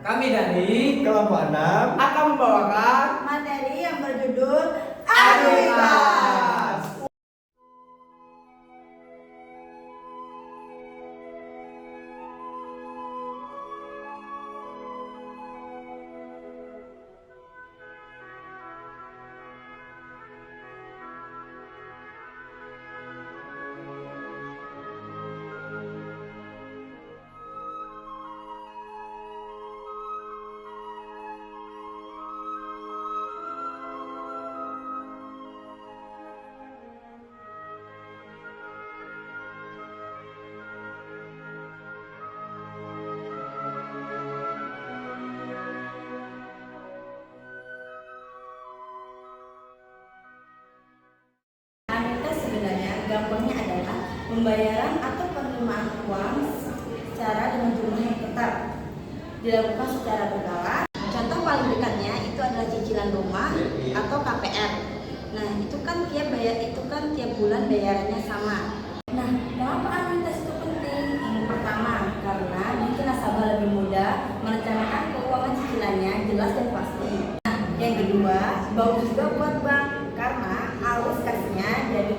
Kami dari kelompok 6 akan membawakan materi yang berjudul Anuitas. Anuitas sebenarnya gampangnya adalah pembayaran atau penerimaan uang secara dengan jumlah yang tetap dilakukan secara berkala. Contoh paling dekatnya itu adalah cicilan rumah atau KPR. Nah, itu kan tiap bulan bayarannya sama. Nah, kenapa anuitas itu penting? Yang pertama, karena bikin nasabah lebih mudah merencanakan keuangan cicilannya jelas dan pasti. Nah, yang kedua, bagus juga buat bank karena arus kasnya jadi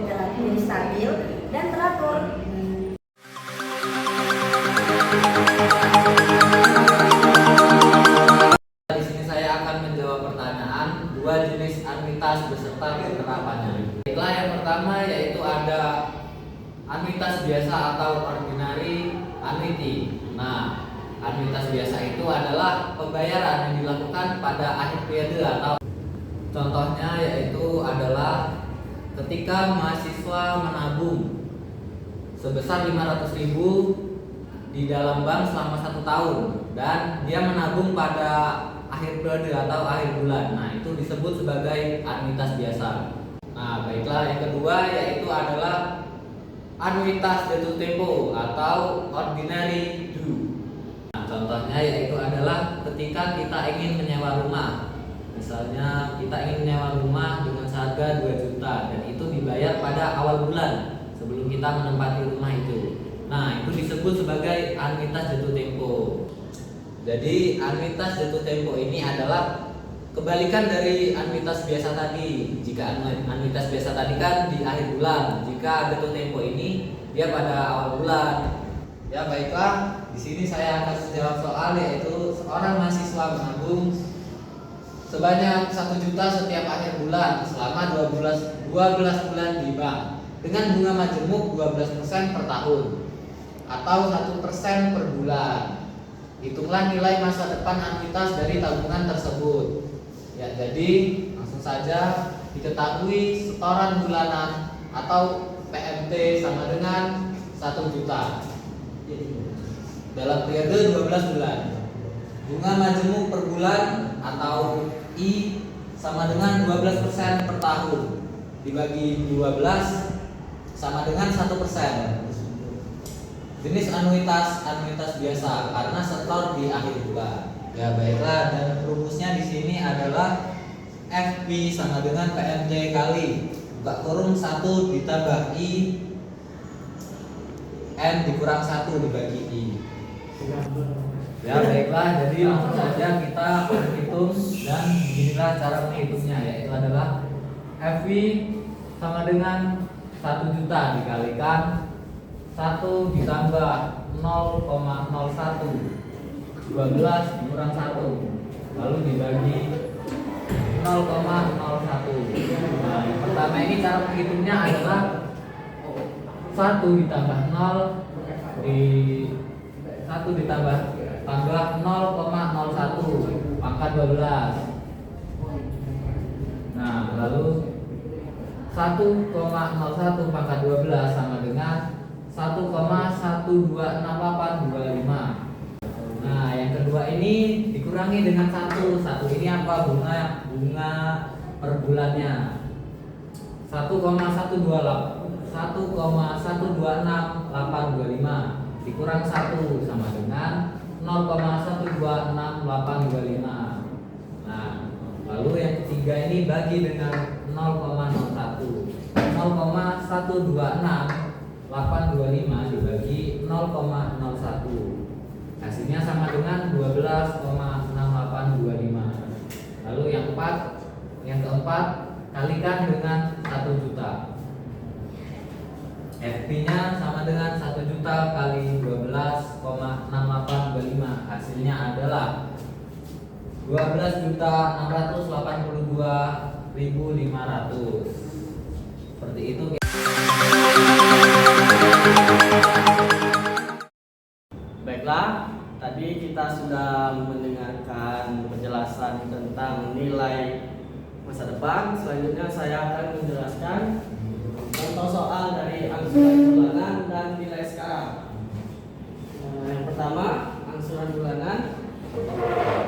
stabil dan teratur. Di sini saya akan menjawab pertanyaan dua jenis anuitas beserta penerapannya. Baiklah, yang pertama yaitu ada anuitas biasa atau ordinary annuity. Nah, anuitas biasa itu adalah pembayaran yang dilakukan pada akhir periode atau contohnya yaitu adalah ketika mahasiswa menabung sebesar 500.000 di dalam bank selama 1 tahun dan dia menabung pada akhir periode atau akhir bulan. Nah, itu disebut sebagai anuitas biasa. Nah, baiklah, yang kedua yaitu adalah anuitas jatuh tempo atau ordinary due. Nah, contohnya yaitu adalah ketika kita ingin menyewa rumah. Misalnya kita ingin menyewa rumah dengan seharga 2 juta dan itu dibayar pada awal bulan sebelum kita menempati rumah itu. Nah, itu disebut sebagai anuitas jatuh tempo. Jadi anuitas jatuh tempo ini adalah kebalikan dari anuitas biasa tadi. Jika anuitas biasa tadi kan di akhir bulan, jika jatuh tempo ini dia pada awal bulan. Ya baiklah, di sini saya akan menjawab soal yaitu seorang mahasiswa menabung sebanyak 1 juta setiap akhir bulan selama 12 bulan di bank dengan bunga majemuk 12% per tahun atau 1% per bulan. Hitunglah nilai masa depan anuitas dari tabungan tersebut. Ya, jadi langsung saja diketahui setoran bulanan atau PMT sama dengan 1 juta dalam periode 12 bulan. Bunga majemuk per bulan atau I sama dengan 12% per tahun dibagi 12 sama dengan 1%. Jenis anuitas biasa karena setor di akhir bulan. Ya baiklah, dan rumusnya di sini adalah FP sama dengan PMJ kali buka kurung 1 ditambah I N dikurang 1 dibagi I. Ya baiklah, jadi langsung saja kita hitung dan inilah cara menghitungnya, yaitu adalah FV sama dengan 1 juta dikalikan 1 ditambah 0,01 12 dikurang 1 lalu dibagi 0,01. Nah, yang pertama ini cara menghitungnya adalah 1 ditambah 0 di 1 ditambah 0,01 pangkat 12. Nah, lalu 1,01 pangkat 12 sama dengan 1,126825. Nah, yang kedua ini dikurangi dengan 1 ini apa? Bunga per bulannya 1,126825 dikurang 1 sama dengan 0,126825. Nah, lalu yang ketiga ini bagi dengan 0,01. 0,126825 dibagi 0,01. Hasilnya sama dengan 12,01. tepat, kalikan dengan 1 juta. FP-nya sama dengan 1 juta kali 12,6825. Hasilnya adalah 12.682.500. Seperti itu. Baiklah, tadi kita sudah mendengarkan penjelasan tentang nilai masa depan. Selanjutnya saya akan menjelaskan contoh soal dari angsuran bulanan dan nilai sekarang. Yang pertama, angsuran bulanan.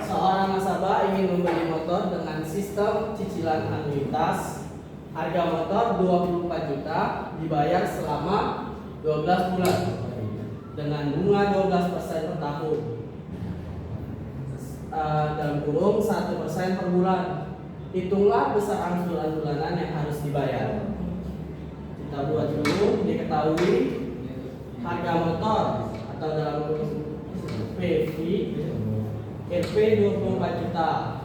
Seorang nasabah ingin membeli motor dengan sistem cicilan anuitas. Harga motor 24 juta, dibayar selama 12 bulan dengan bunga 12% per tahun. Dalam kurung 1% per bulan. Hitunglah besar angsuran bulanan yang harus dibayar. Kita buat dulu. Diketahui harga motor atau dalam kurung PV RP 24 juta.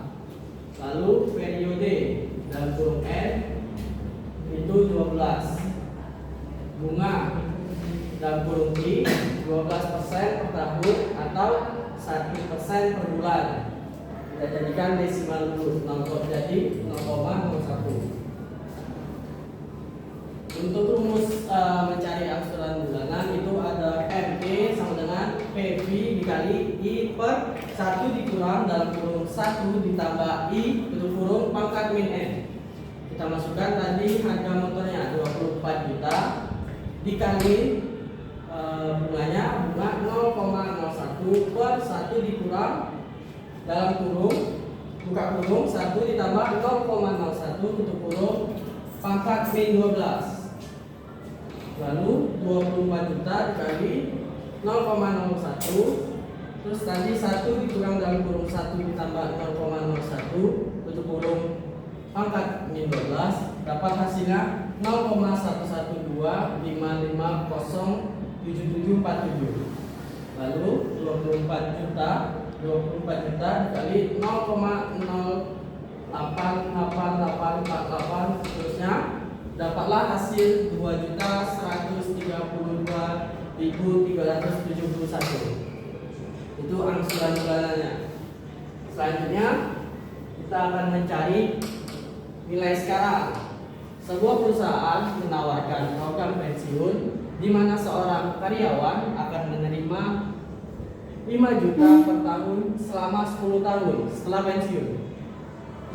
Lalu periode dalam kurung N itu 12. Bunga dalam kurung I 12% per tahun atau 1% per bulan. Kita jadikan desimal dulu, jadi 0,01. Untuk rumus mencari angsuran bulanan itu ada MP sama dengan PV dikali I per 1 dikurang dalam kurung 1 ditambah I tutup kurung pangkat min N. Kita masukkan tadi harga motornya 24 juta dikali bunganya bunga 0,01 per 1 dikurang dalam kurung buka kurung 1 ditambah 0,01 tutup kurung pangkat min 12. Lalu 24 juta dikali 0,01 terus tadi 1 dikurang dalam kurung 1 ditambah 0,01 tutup kurung pangkat min 12 dapat hasilnya 0,11255007747. Lalu 24 juta dikali 0,088848 seterusnya dapatlah hasil 2.132.371. Itu angsuran bulanannya. Selanjutnya kita akan mencari nilai sekarang. Sebuah perusahaan menawarkan program pensiun di mana seorang karyawan akan menerima 5 juta per tahun selama 10 tahun setelah pensiun.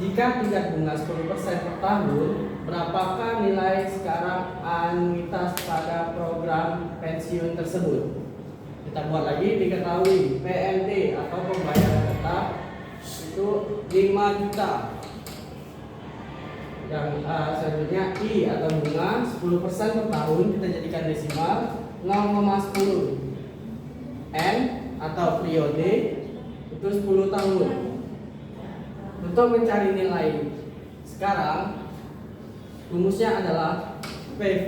Jika tingkat bunga 10% per tahun, berapakah nilai sekarang anuitas pada program pensiun tersebut? Kita buat lagi. Diketahui PNT atau pembayaran tetap itu 5 juta. Yang selanjutnya I atau bunga 10% per tahun kita jadikan desimal 0,10. N atau periode itu 10 tahun. Untuk mencari nilai sekarang, rumusnya adalah PV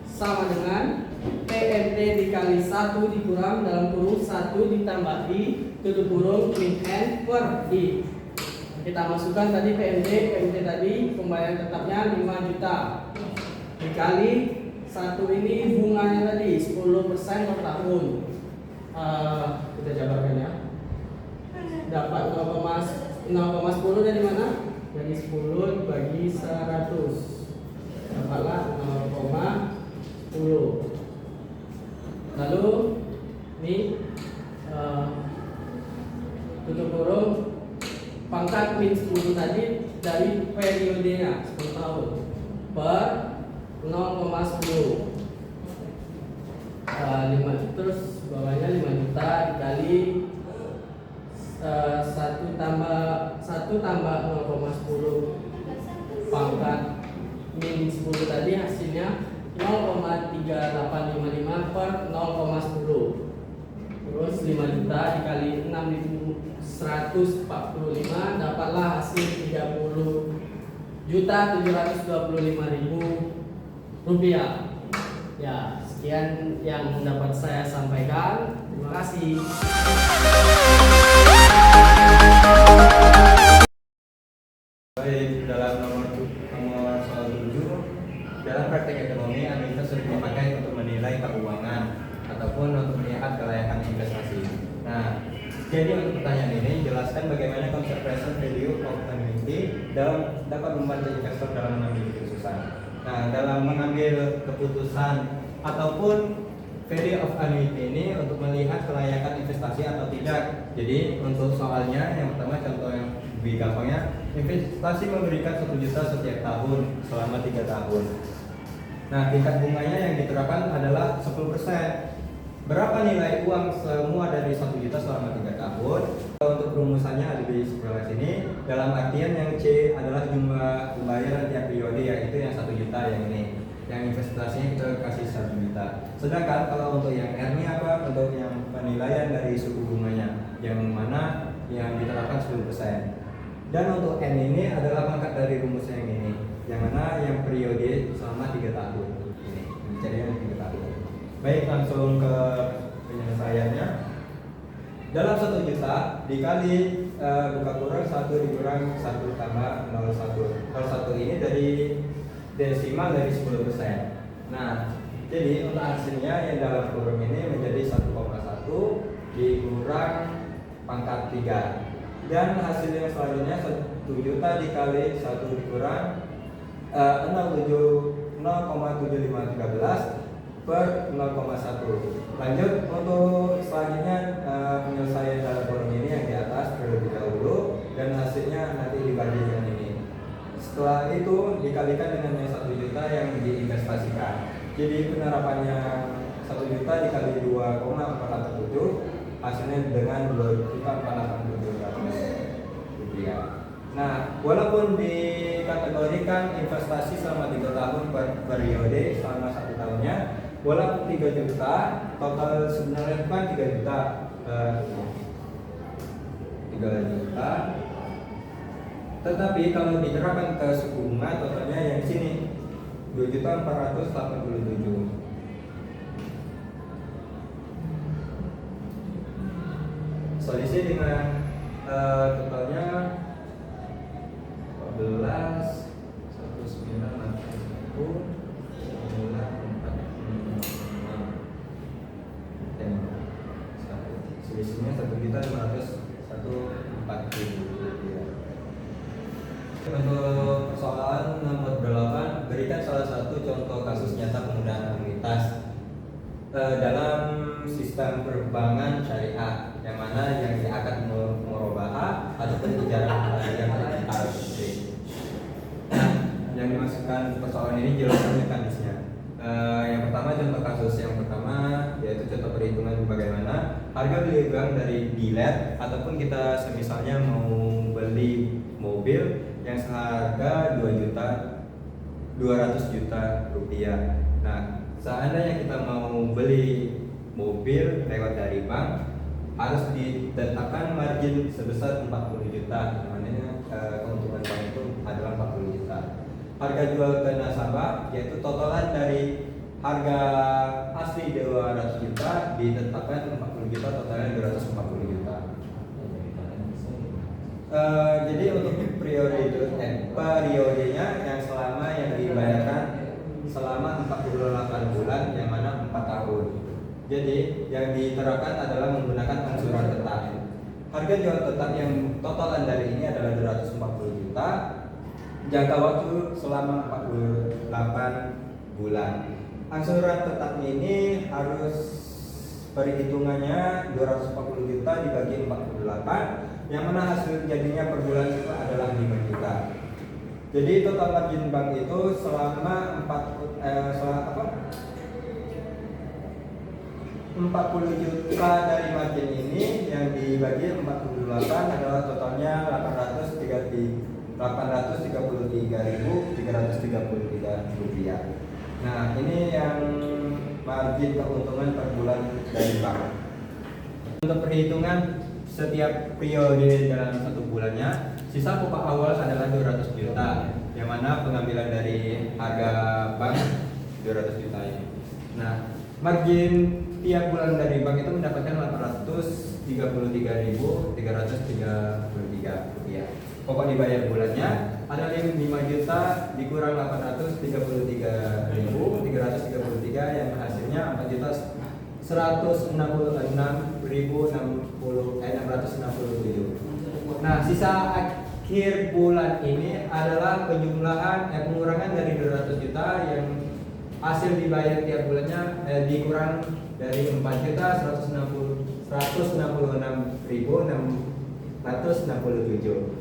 sama dengan PNT dikali 1 dikurang dalam kurung 1 ditambah I tutup kurung min N per I. Kita masukkan tadi PNT tadi pembayaran tetapnya 5 juta dikali 1 ini bunganya tadi 10% per tahun. Kita jabarkan ya. Dapat 0,10 dari mana? Dari 10 dibagi 100. Dapatlah 0,10. Lalu ini tutup kurung pangkat min 10 tadi dari periodenya 10 tahun per 0,10. 5 terus bawahnya 5 juta dikali 1 tambah 0,10 pangkat min 10 tadi hasilnya 0,3855 per 0,10. Terus 5 juta dikali 6.145 dapatlah hasil 30.725.000 rupiah. Ya, sekian yang dapat saya sampaikan. Terima kasih. Baik, dalam nomor menjelaskan bagaimana conservation value of annuity dapat membantu investor dalam mengambil keputusan. Nah, dalam mengambil keputusan ataupun value of annuity ini untuk melihat kelayakan investasi atau tidak. Jadi untuk soalnya yang pertama, contoh yang lebih gampangnya, investasi memberikan 1 juta setiap tahun selama 3 tahun. Nah, tingkat bunganya yang diterapkan adalah 10%. Berapa nilai uang semua dari 1 juta selama 3 tahun? Untuk rumusannya ada di sebelah sini. Dalam artian yang C adalah jumlah pembayaran tiap periode, yaitu yang 1 juta yang ini. Yang investasinya kita kasih 1 juta. Sedangkan kalau untuk yang R ini apa? Untuk yang penilaian dari suku bunganya, yang mana yang diterapkan 10%. Dan untuk N ini adalah pangkat dari rumus yang ini, yang mana yang periode selama 3 tahun. Ini dicarinya 3 tahun. Baik, langsung ke penyelesaiannya. Dalam 1 juta dikali buka kurang 1 dikurang 1 tambah 01. 01 ini dari desimal dari 10%. Nah, jadi untuk hasilnya yang dalam kurung ini menjadi 1,1 dikurang pangkat 3. Dan hasil yang selanjutnya 1 juta dikali 1 dikurang 0,7513 per 0,1. Lanjut untuk selanjutnya penyelesaian dalam kolom ini yang di atas terlebih dahulu, dan hasilnya nanti dibagi dengan ini. Setelah itu dikalikan dengan yang 1 juta yang diinvestasikan. Jadi penerapannya 1 juta dikali 2,487 hasilnya dengan 2.487 rupiah. Nah, walaupun dikategorikan investasi selama 3 tahun per periode selama 1 tahunnya, walaupun 3 juta, total sebenarnya bukan 3 juta, 3 juta. Tetapi kalau diterapkan ke suku bunga, totalnya yang di sini 2.487. Solusi dengan totalnya 14 selisihnya 1.501.040 rupiah. Untuk persoalan nomor 8, berikan salah satu contoh kasus nyata penggunaan annuitas dalam sistem perbankan syariah, yang mana yang diakad murabahah ataupun ijarah yang digital. Yang dimasukkan persoalan ini jelaskan mekanisnya. Yang pertama, contoh kasus yang pertama yaitu contoh perhitungan bagaimana harga beli bank dari dealer ataupun kita semisalnya mau beli mobil yang seharga 200 juta rupiah. Nah, seandainya kita mau beli mobil lewat dari bank, harus ditetapkan margin sebesar 40 juta. Namanya keuntungan bank itu adalah 40 juta. Harga jual ke nasabah yaitu totalan dari harga asli 200 juta ditetapkan 40 juta, totalnya 240 juta. Jadi untuk periodenya yang selama yang dibayarkan selama 48 bulan, yang mana 4 tahun. Jadi yang diterapkan adalah menggunakan angsuran tetap. Harga jual tetap yang totalan dari ini adalah 240 juta. Jangka waktu selama 48 bulan. Angsuran tetap ini harus perhitungannya 240 juta dibagi 48, yang mana hasil jadinya per bulan itu adalah 5 juta. Jadi total margin bank itu selama 40 juta dari margin ini yang dibagi 48 adalah totalnya 833.333 rupiah. Nah, ini yang margin keuntungan per bulan dari bank. Untuk perhitungan setiap periode dalam 1 bulannya, sisa pokok awal adalah 200 juta, yang mana pengambilan dari harga bank 200 juta ini. Nah, margin tiap bulan dari bank itu mendapatkan 833.333 rupiah. Pokok dibayar bulannya ada 5 juta dikurang 833.333 yang hasilnya 4.166.667. Nah, sisa akhir bulan ini adalah pengurangan dari 200 juta yang hasil dibayar tiap bulannya dikurang dari 4.166.667.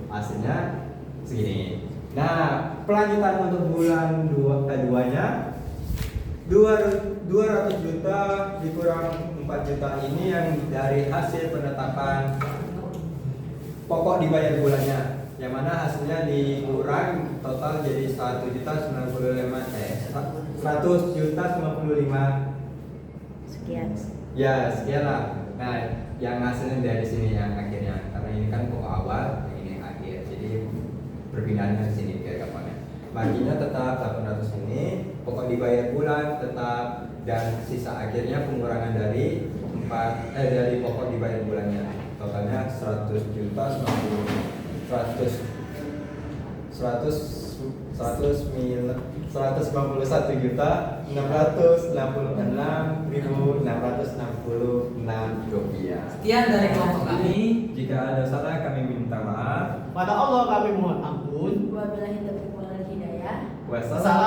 Hasilnya segini. Nah, pelanjutan untuk bulan keduanya 200 juta dikurang 4 juta ini yang dari hasil penetapan pokok dibayar bulannya, yang mana hasilnya dikurang total jadi 100.095 Sekian. ya sekian lah. Nah, yang hasilnya dari sini yang akhirnya, karena ini kan pokok awal, yang ini akhir, jadi perpindahannya ke sini ke kapannya. Marginnya tetap 800 ini, pokok dibayar bulan tetap, dan sisa akhirnya pengurangan dari dari pokok dibayar bulannya. Totalnya 191.666.666 rupiah. Sekian dari kelompok kami. Jika ada salah kami minta maaf. Pada Allah kami mohon ampun. Wabillahi taufiq wal hidayah. Wassalamualaikum